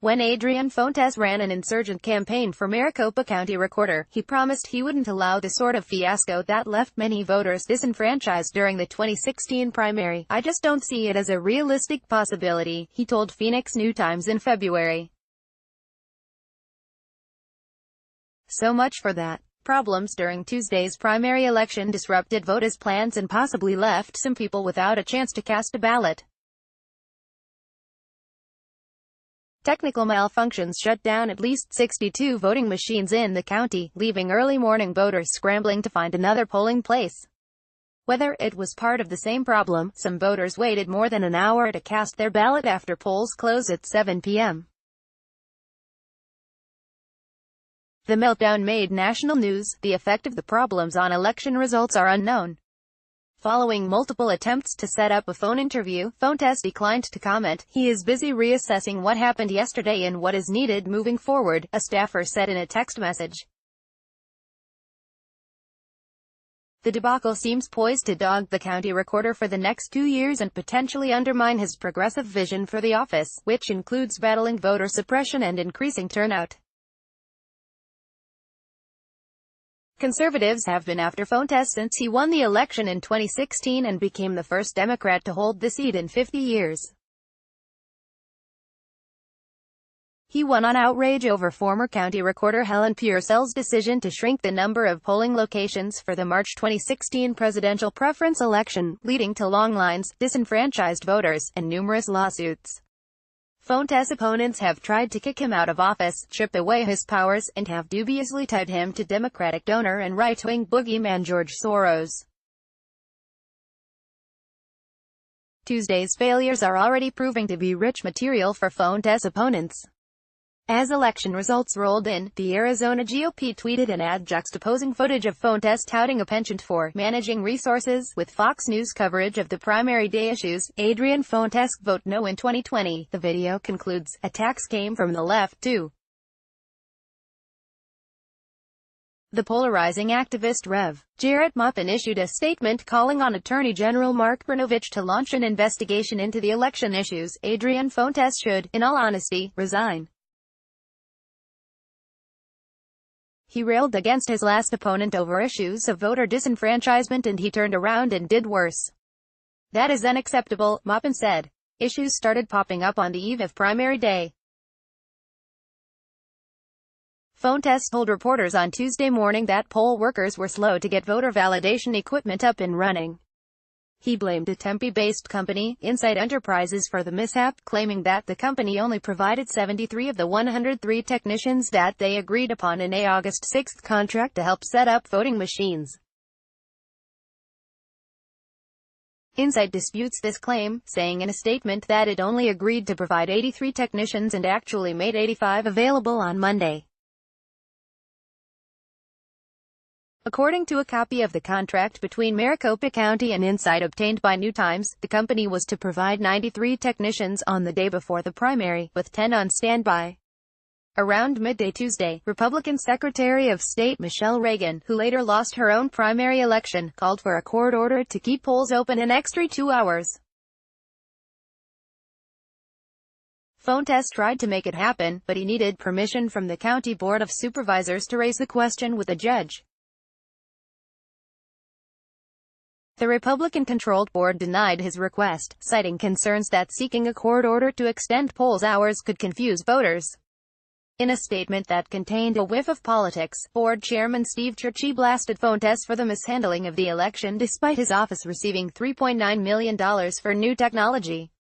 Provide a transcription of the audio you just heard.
When Adrian ran an insurgent campaign for Maricopa County Recorder, he promised he wouldn't allow the sort of fiasco that left many voters disenfranchised during the 2016 primary. "I just don't see it as a realistic possibility," he told Phoenix New Times in February. "So much for that. Problems during Tuesday's primary election disrupted voters' plans and possibly left some people without a chance to cast a ballot. Technical malfunctions shut down at least 62 voting machines in the county, leaving early morning voters scrambling to find another polling place. Whether it was part of the same problem, some voters waited more than an hour to cast their ballot after polls close at 7 p.m. The meltdown made national news. The effect of the problems on election results are unknown. Following multiple attempts to set up a phone interview, Fontes declined to comment. He is busy reassessing what happened yesterday and what is needed moving forward, a staffer said in a text message. The debacle seems poised to dog the county recorder for the next 2 years and potentially undermine his progressive vision for the office, which includes battling voter suppression and increasing turnout. Conservatives have been after Fontes since he won the election in 2016 and became the first Democrat to hold the seat in 50 years. He won on outrage over former county recorder Helen Purcell's decision to shrink the number of polling locations for the March 2016 presidential preference election, leading to long lines, disenfranchised voters, and numerous lawsuits. Fontes' opponents have tried to kick him out of office, chip away his powers, and have dubiously tied him to Democratic donor and right-wing boogeyman George Soros. Tuesday's failures are already proving to be rich material for Fontes' opponents. As election results rolled in, the Arizona GOP tweeted an ad juxtaposing footage of Fontes touting a penchant for managing resources with Fox News coverage of the primary day issues. Adrian Fontes vote no in 2020. The video concludes, attacks came from the left too. The polarizing activist Rev. Jarrett Maupin issued a statement calling on Attorney General Mark Brnovich to launch an investigation into the election issues. Adrian Fontes should, in all honesty, resign. He railed against his last opponent over issues of voter disenfranchisement and he turned around and did worse. "That is unacceptable," Maupin said. Issues started popping up on the eve of primary day. Fontes told reporters on Tuesday morning that poll workers were slow to get voter validation equipment up and running. He blamed a Tempe-based company, Insight Enterprises, for the mishap, claiming that the company only provided 73 of the 103 technicians that they agreed upon in a August 6 contract to help set up voting machines. Insight disputes this claim, saying in a statement that it only agreed to provide 83 technicians and actually made 85 available on Monday. According to a copy of the contract between Maricopa County and Insight obtained by New Times, the company was to provide 93 technicians on the day before the primary, with 10 on standby. Around midday Tuesday, Republican Secretary of State Michelle Reagan, who later lost her own primary election, called for a court order to keep polls open an extra 2 hours. Fontes tried to make it happen, but he needed permission from the County Board of Supervisors to raise the question with a judge. The Republican-controlled board denied his request, citing concerns that seeking a court order to extend polls hours could confuse voters. In a statement that contained a whiff of politics, board chairman Steve Churchy blasted Fontes for the mishandling of the election despite his office receiving $3.9 million for new technology.